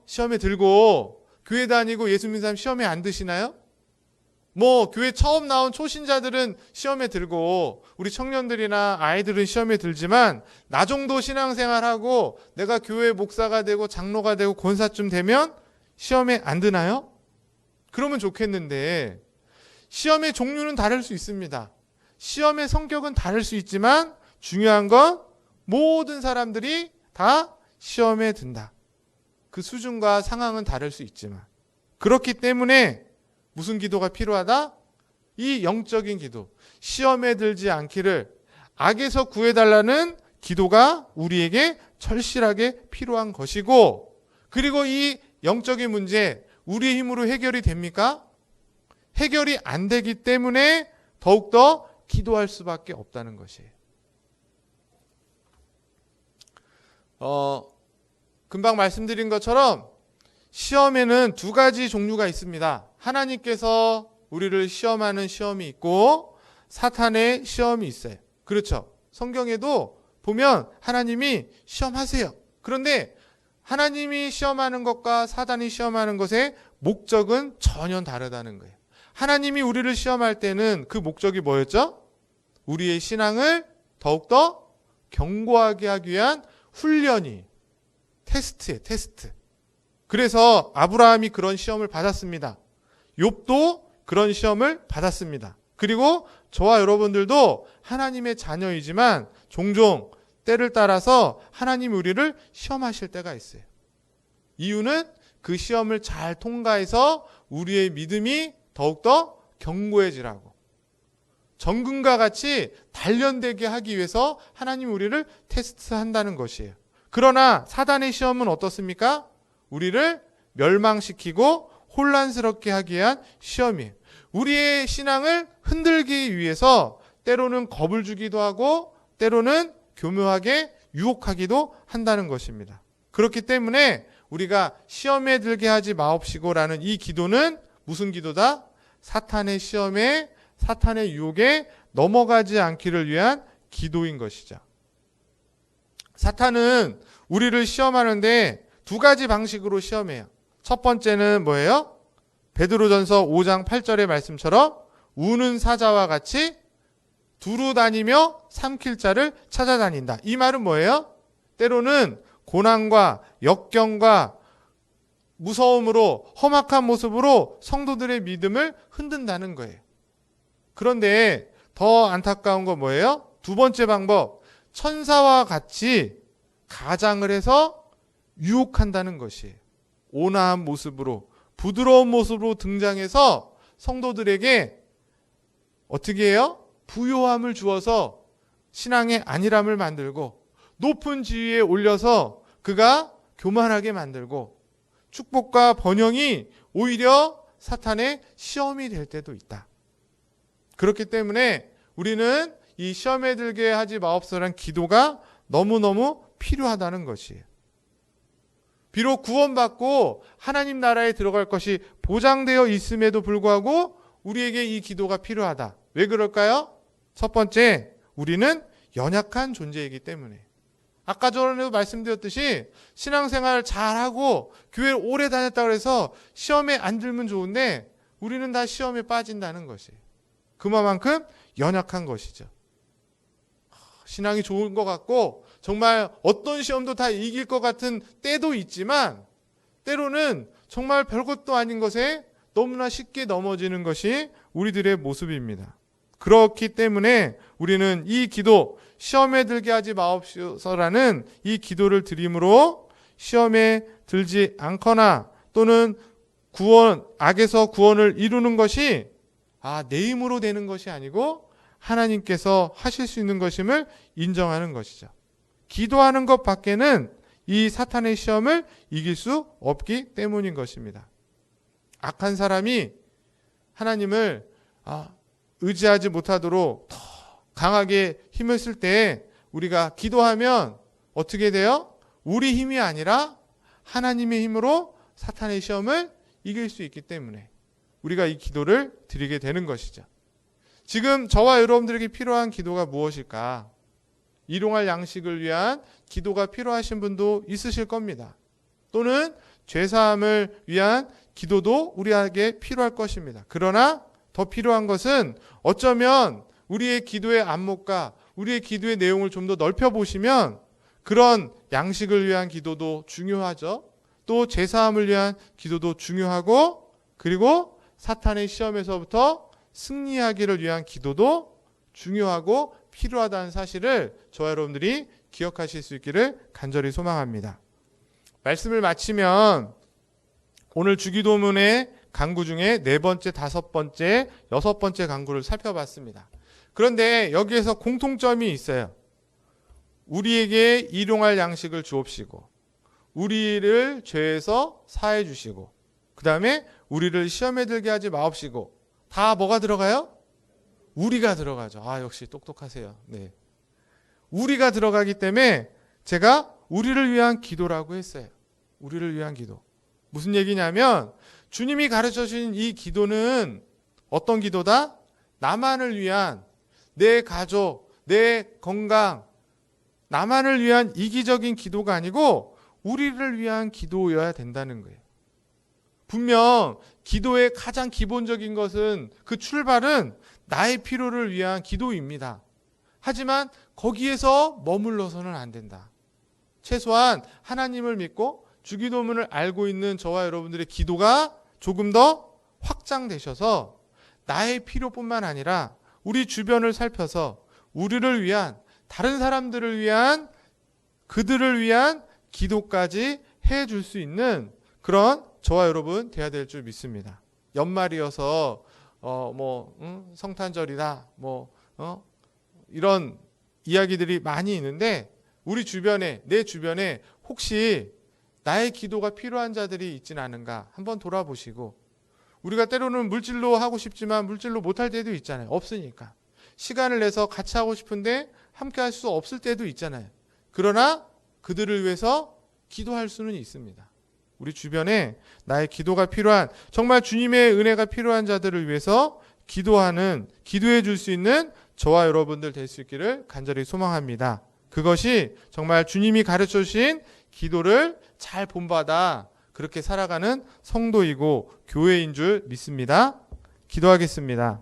시험에 들고 교회 다니고 예수 믿는 사람 시험에 안 드시나요? 교회 처음 나온 초신자들은 시험에 들고 우리 청년들이나 아이들은 시험에 들지만 나 정도 신앙생활하고 내가 교회 목사가 되고 장로가 되고 권사쯤 되면 시험에 안 드나요? 그러면 좋겠는데 시험의 종류는 다를 수 있습니다. 시험의 성격은 다를 수 있지만 중요한 건 모든 사람들이 다 시험에 든다. 그 수준과 상황은 다를 수 있지만 그렇기 때문에 무슨 기도가 필요하다? 이 영적인 기도, 시험에 들지 않기를 악에서 구해달라는 기도가 우리에게 절실하게 필요한 것이고, 그리고 이 영적인 문제 우리의 힘으로 해결이 됩니까? 해결이 안 되기 때문에 더욱더 기도할 수밖에 없다는 것이에요. 금방 말씀드린 것처럼 시험에는 두 가지 종류가 있습니다. 하나님께서 우리를 시험하는 시험이 있고 사탄의 시험이 있어요. 그렇죠? 성경에도 보면 하나님이 시험하세요. 그런데 하나님이 시험하는 것과 사단이 시험하는 것의 목적은 전혀 다르다는 거예요. 하나님이 우리를 시험할 때는 그 목적이 뭐였죠? 우리의 신앙을 더욱더 견고하게 하기 위한 훈련이 테스트예요. 테스트. 그래서 아브라함이 그런 시험을 받았습니다. 욥도 그런 시험을 받았습니다. 그리고 저와 여러분들도 하나님의 자녀이지만 종종 때를 따라서 하나님이 우리를 시험하실 때가 있어요. 이유는 그 시험을 잘 통과해서 우리의 믿음이 더욱더 견고해지라고. 정금과 같이 단련되게 하기 위해서 하나님이 우리를 테스트한다는 것이에요. 그러나 사단의 시험은 어떻습니까? 우리를 멸망시키고 혼란스럽게 하기 위한 시험이에요. 우리의 신앙을 흔들기 위해서 때로는 겁을 주기도 하고 때로는 교묘하게 유혹하기도 한다는 것입니다. 그렇기 때문에 우리가 시험에 들게 하지 마옵시고라는 이 기도는 무슨 기도다? 사탄의 시험에, 사탄의 유혹에 넘어가지 않기를 위한 기도인 것이죠. 사탄은 우리를 시험하는데 두 가지 방식으로 시험해요. 첫 번째는 뭐예요? 베드로전서 5장 8절의 말씀처럼 우는 사자와 같이 두루 다니며 삼킬 자를 찾아다닌다. 이 말은 뭐예요? 때로는 고난과 역경과 무서움으로 험악한 모습으로 성도들의 믿음을 흔든다는 거예요. 그런데 더 안타까운 건 뭐예요? 두 번째 방법, 천사와 같이 가장을 해서 유혹한다는 것이에요. 온화한 모습으로, 부드러운 모습으로 등장해서 성도들에게 어떻게 해요? 부요함을 주어서 신앙의 안일함을 만들고 높은 지위에 올려서 그가 교만하게 만들고 축복과 번영이 오히려 사탄의 시험이 될 때도 있다. 그렇기 때문에 우리는 이 시험에 들게 하지 마옵소서라는 기도가 너무너무 필요하다는 것이에요. 비록 구원받고 하나님 나라에 들어갈 것이 보장되어 있음에도 불구하고 우리에게 이 기도가 필요하다. 왜 그럴까요? 첫 번째, 우리는 연약한 존재이기 때문에. 아까 전에도 말씀드렸듯이 신앙생활 잘하고 교회를 오래 다녔다고 해서 시험에 안 들면 좋은데 우리는 다 시험에 빠진다는 것이에요. 그만큼 연약한 것이죠. 신앙이 좋은 것 같고 정말 어떤 시험도 다 이길 것 같은 때도 있지만 때로는 정말 별것도 아닌 것에 너무나 쉽게 넘어지는 것이 우리들의 모습입니다. 그렇기 때문에 우리는 이 기도, 시험에 들게 하지 마옵소서라는 이 기도를 드림으로 시험에 들지 않거나 또는 악에서 구원을 이루는 것이 내 힘으로 되는 것이 아니고 하나님께서 하실 수 있는 것임을 인정하는 것이죠. 기도하는 것 밖에는 이 사탄의 시험을 이길 수 없기 때문인 것입니다. 악한 사람이 하나님을 의지하지 못하도록 더 강하게 힘을 쓸 때 우리가 기도하면 어떻게 돼요? 우리 힘이 아니라 하나님의 힘으로 사탄의 시험을 이길 수 있기 때문에 우리가 이 기도를 드리게 되는 것이죠. 지금 저와 여러분들에게 필요한 기도가 무엇일까? 일용할 양식을 위한 기도가 필요하신 분도 있으실 겁니다. 또는 죄사함을 위한 기도도 우리에게 필요할 것입니다. 그러나 더 필요한 것은 어쩌면 우리의 기도의 안목과 우리의 기도의 내용을 좀 더 넓혀보시면 그런 양식을 위한 기도도 중요하죠. 또 죄사함을 위한 기도도 중요하고 그리고 사탄의 시험에서부터 승리하기를 위한 기도도 중요하고 필요하다는 사실을 저와 여러분들이 기억하실 수 있기를 간절히 소망합니다. 말씀을 마치면 오늘 주기도문의 강구 중에 4번째, 5번째, 6번째 강구를 살펴봤습니다. 그런데 여기에서 공통점이 있어요. 우리에게 일용할 양식을 주옵시고 우리를 죄에서 사해 주시고 그 다음에 우리를 시험에 들게 하지 마옵시고 다 뭐가 들어가요? 우리가 들어가죠. 역시 똑똑하세요. 네. 우리가 들어가기 때문에 제가 우리를 위한 기도라고 했어요. 우리를 위한 기도. 무슨 얘기냐면 주님이 가르쳐주신 이 기도는 어떤 기도다? 나만을 위한, 내 가족, 내 건강, 나만을 위한 이기적인 기도가 아니고 우리를 위한 기도여야 된다는 거예요. 분명 기도의 가장 기본적인 것은 그 출발은 나의 필요를 위한 기도입니다. 하지만 거기에서 머물러서는 안 된다. 최소한 하나님을 믿고 주기도문을 알고 있는 저와 여러분들의 기도가 조금 더 확장되셔서 나의 필요뿐만 아니라 우리 주변을 살펴서 우리를 위한, 다른 사람들을 위한, 그들을 위한 기도까지 해줄 수 있는 그런 저와 여러분 돼야 될 줄 믿습니다. 연말이어서 성탄절이다 이런 이야기들이 많이 있는데 우리 주변에, 내 주변에 혹시 나의 기도가 필요한 자들이 있진 않은가 한번 돌아보시고, 우리가 때로는 물질로 하고 싶지만 물질로 못할 때도 있잖아요. 없으니까. 시간을 내서 같이 하고 싶은데 함께 할 수 없을 때도 있잖아요. 그러나 그들을 위해서 기도할 수는 있습니다. 우리 주변에 나의 기도가 필요한, 정말 주님의 은혜가 필요한 자들을 위해서 기도해 줄 수 있는 저와 여러분들 될 수 있기를 간절히 소망합니다. 그것이 정말 주님이 가르쳐 주신 기도를 잘 본받아 그렇게 살아가는 성도이고 교회인 줄 믿습니다. 기도하겠습니다.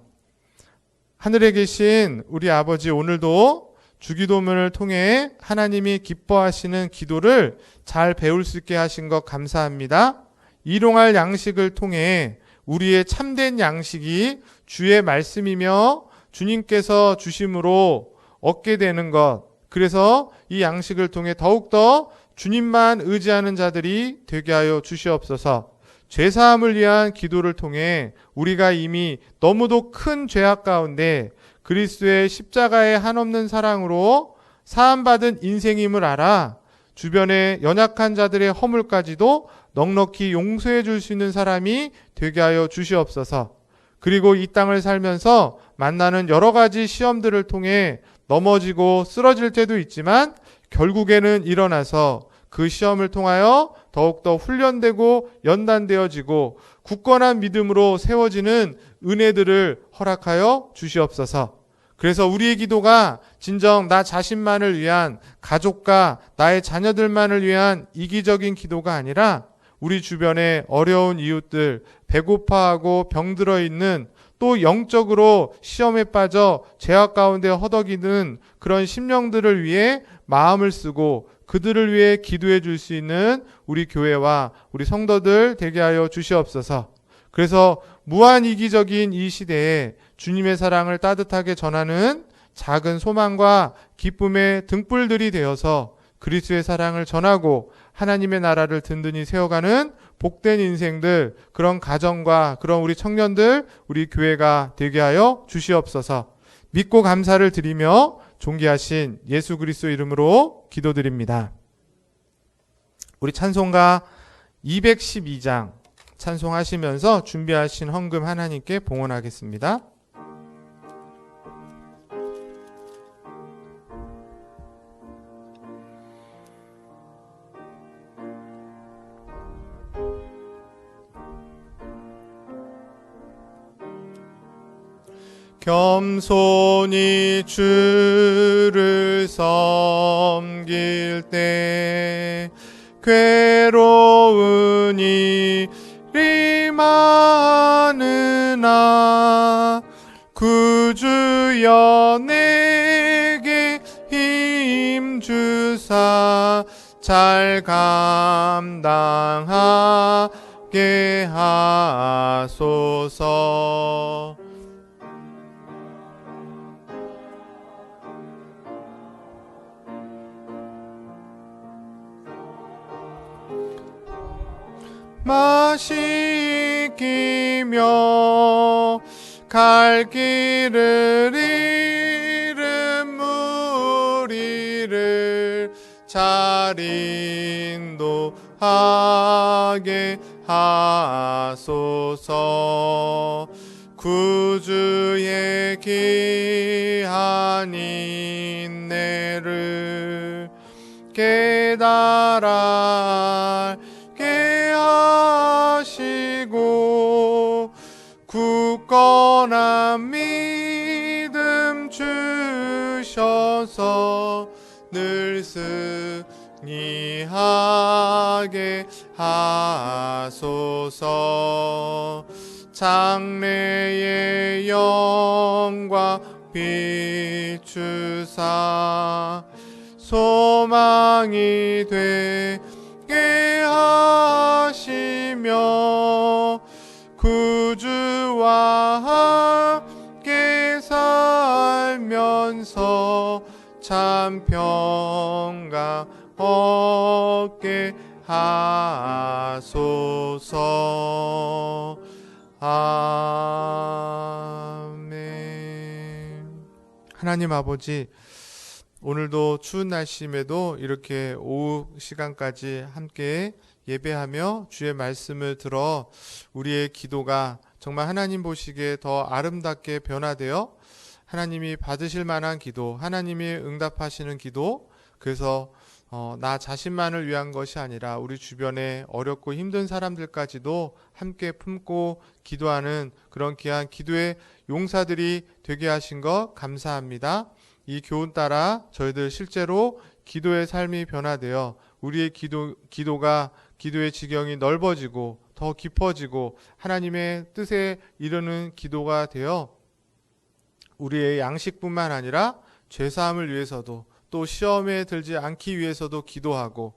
하늘에 계신 우리 아버지, 오늘도 주기도문을 통해 하나님이 기뻐하시는 기도를 잘 배울 수 있게 하신 것 감사합니다. 일용할 양식을 통해 우리의 참된 양식이 주의 말씀이며 주님께서 주심으로 얻게 되는 것, 그래서 이 양식을 통해 더욱더 주님만 의지하는 자들이 되게 하여 주시옵소서. 죄사함을 위한 기도를 통해 우리가 이미 너무도 큰 죄악 가운데 그리스도의 십자가의 한없는 사랑으로 사함받은 인생임을 알아 주변의 연약한 자들의 허물까지도 넉넉히 용서해 줄 수 있는 사람이 되게 하여 주시옵소서. 그리고 이 땅을 살면서 만나는 여러 가지 시험들을 통해 넘어지고 쓰러질 때도 있지만 결국에는 일어나서 그 시험을 통하여 더욱더 훈련되고 연단되어지고 굳건한 믿음으로 세워지는 은혜들을 허락하여 주시옵소서. 그래서 우리의 기도가 진정 나 자신만을 위한, 가족과 나의 자녀들만을 위한 이기적인 기도가 아니라 우리 주변에 어려운 이웃들, 배고파하고 병들어 있는, 또 영적으로 시험에 빠져 죄악 가운데 허덕이는 그런 심령들을 위해 마음을 쓰고 그들을 위해 기도해 줄 수 있는 우리 교회와 우리 성도들 되게 하여 주시옵소서. 그래서 무한 이기적인 이 시대에 주님의 사랑을 따뜻하게 전하는 작은 소망과 기쁨의 등불들이 되어서 그리스도의 사랑을 전하고 하나님의 나라를 든든히 세워가는 복된 인생들, 그런 가정과 그런 우리 청년들, 우리 교회가 되게 하여 주시옵소서. 믿고 감사를 드리며 존귀하신 예수 그리스도 이름으로 기도드립니다. 우리 찬송가 212장 찬송하시면서 준비하신 헌금 하나님께 봉헌하겠습니다. 겸손히 주를 섬길 때 괴로운 일이 많으나 구주여 내게 힘 주사 잘 감당하게 하소서. 마시기며 갈 길을 잃은 무리를 잘 인도하게 하소서. 구주의 귀한 인내를 깨달아 하시고 굳건한 믿음 주셔서 늘 승리하게 하소서. 장래의 영광 비추사 소망이 되게 하시며 구주와 함께 살면서 참 평강 얻게 하소서. 아멘. 하나님 아버지, 오늘도 추운 날씨임에도 이렇게 오후 시간까지 함께 예배하며 주의 말씀을 들어 우리의 기도가 정말 하나님 보시기에 더 아름답게 변화되어 하나님이 받으실 만한 기도, 하나님이 응답하시는 기도, 그래서 나 자신만을 위한 것이 아니라 우리 주변에 어렵고 힘든 사람들까지도 함께 품고 기도하는 그런 귀한 기도의 용사들이 되게 하신 것 감사합니다. 이 교훈 따라 저희들 실제로 기도의 삶이 변화되어 우리의 기도가 기도의 지경이 넓어지고 더 깊어지고 하나님의 뜻에 이르는 기도가 되어 우리의 양식뿐만 아니라 죄사함을 위해서도 또 시험에 들지 않기 위해서도 기도하고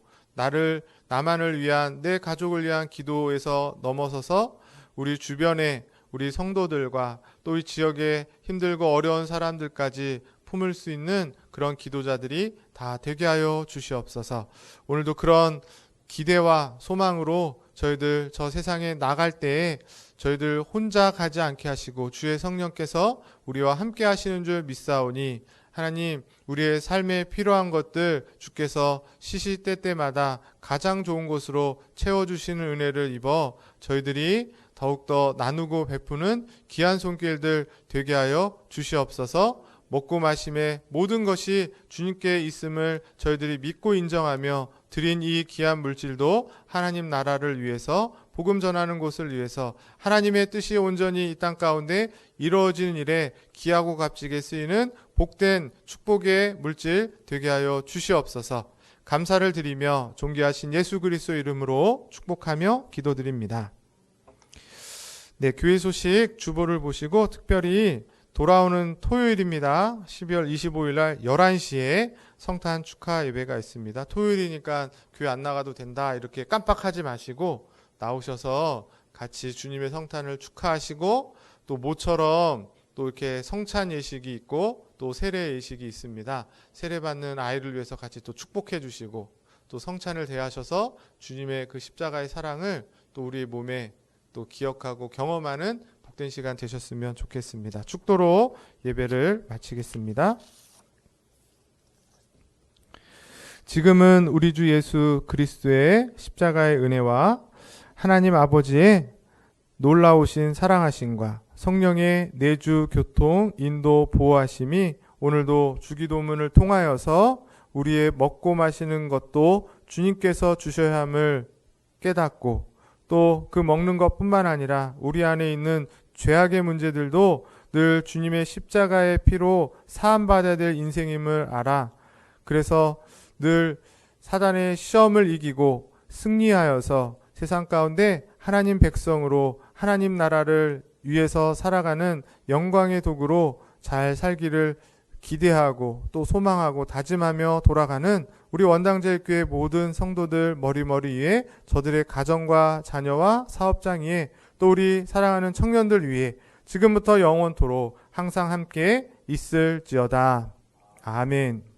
나만을 위한 내 가족을 위한 기도에서 넘어서서 우리 주변에 우리 성도들과 또 이 지역에 힘들고 어려운 사람들까지 품을 수 있는 그런 기도자들이 다 되게 하여 주시옵소서. 오늘도 그런 기대와 소망으로 저희들 저 세상에 나갈 때에 저희들 혼자 가지 않게 하시고 주의 성령께서 우리와 함께 하시는 줄 믿사오니 하나님, 우리의 삶에 필요한 것들 주께서 시시때때마다 가장 좋은 곳으로 채워주시는 은혜를 입어 저희들이 더욱더 나누고 베푸는 귀한 손길들 되게 하여 주시옵소서. 먹고 마심의 모든 것이 주님께 있음을 저희들이 믿고 인정하며 드린 이 귀한 물질도 하나님 나라를 위해서, 복음 전하는 곳을 위해서, 하나님의 뜻이 온전히 이 땅 가운데 이루어지는 일에 귀하고 값지게 쓰이는 복된 축복의 물질 되게 하여 주시옵소서. 감사를 드리며 존귀하신 예수 그리스도 이름으로 축복하며 기도드립니다. 네, 교회 소식 주보를 보시고 특별히 돌아오는 토요일입니다. 12월 25일 날 11시에 성탄 축하 예배가 있습니다. 토요일이니까 교회 안 나가도 된다 이렇게 깜빡하지 마시고 나오셔서 같이 주님의 성탄을 축하하시고, 또 모처럼 또 이렇게 성찬 예식이 있고 또 세례 예식이 있습니다. 세례 받는 아이를 위해서 같이 또 축복해 주시고, 또 성찬을 대하셔서 주님의 그 십자가의 사랑을 또 우리의 몸에 또 기억하고 경험하는 복된 시간 되셨으면 좋겠습니다. 축도로 예배를 마치겠습니다. 지금은 우리 주 예수 그리스도의 십자가의 은혜와 하나님 아버지의 놀라우신 사랑하심과 성령의 내주 교통 인도 보호하심이 오늘도 주기도문을 통하여서 우리의 먹고 마시는 것도 주님께서 주셔야 함을 깨닫고, 또 그 먹는 것뿐만 아니라 우리 안에 있는 죄악의 문제들도 늘 주님의 십자가의 피로 사함받아야 될 인생임을 알아. 그래서 늘 사단의 시험을 이기고 승리하여서 세상 가운데 하나님 백성으로 하나님 나라를 위해서 살아가는 영광의 도구로 잘 살기를 기대하고 또 소망하고 다짐하며 돌아가는 우리 원당제일교회 모든 성도들 머리머리 위에, 저들의 가정과 자녀와 사업장 위에, 또 우리 사랑하는 청년들 위에 지금부터 영원토록 항상 함께 있을지어다. 아멘.